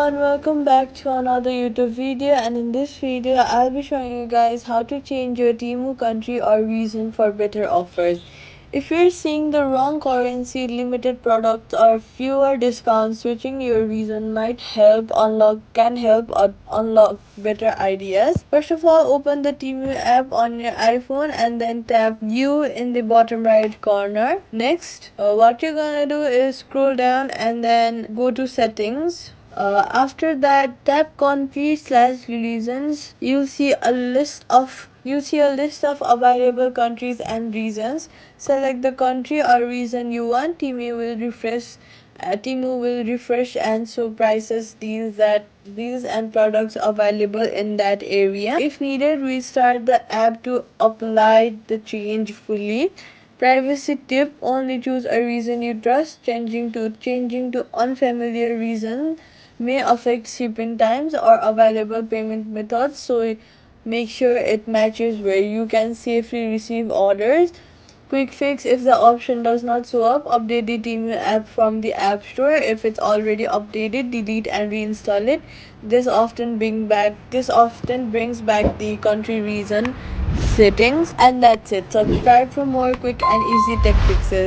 everyone, welcome back to another YouTube video, and in this video I'll be showing you guys how to change your Temu country or region for better offers. If you're seeing the wrong currency, limited products or fewer discounts, switching your region might help unlock better ideas. First of all, open the Temu app on your iPhone and then tap View in the bottom right corner. Next, what you're gonna do is scroll down and then go to settings. After that, tap country/regions. You'll see a list of available countries and regions. Select the country or region you want. Temu will refresh and show prices, deals and products available in that area. If needed, restart the app to apply the change fully. Privacy tip: only choose a region you trust. Changing to unfamiliar region may affect shipping times or available payment methods, so make sure it matches where you can safely receive orders. Quick fix: if the option does not show up, update the Temu app from the App Store. If it's already updated, delete and reinstall it. This often brings back the country region settings. And that's it. Subscribe for more quick and easy tech fixes.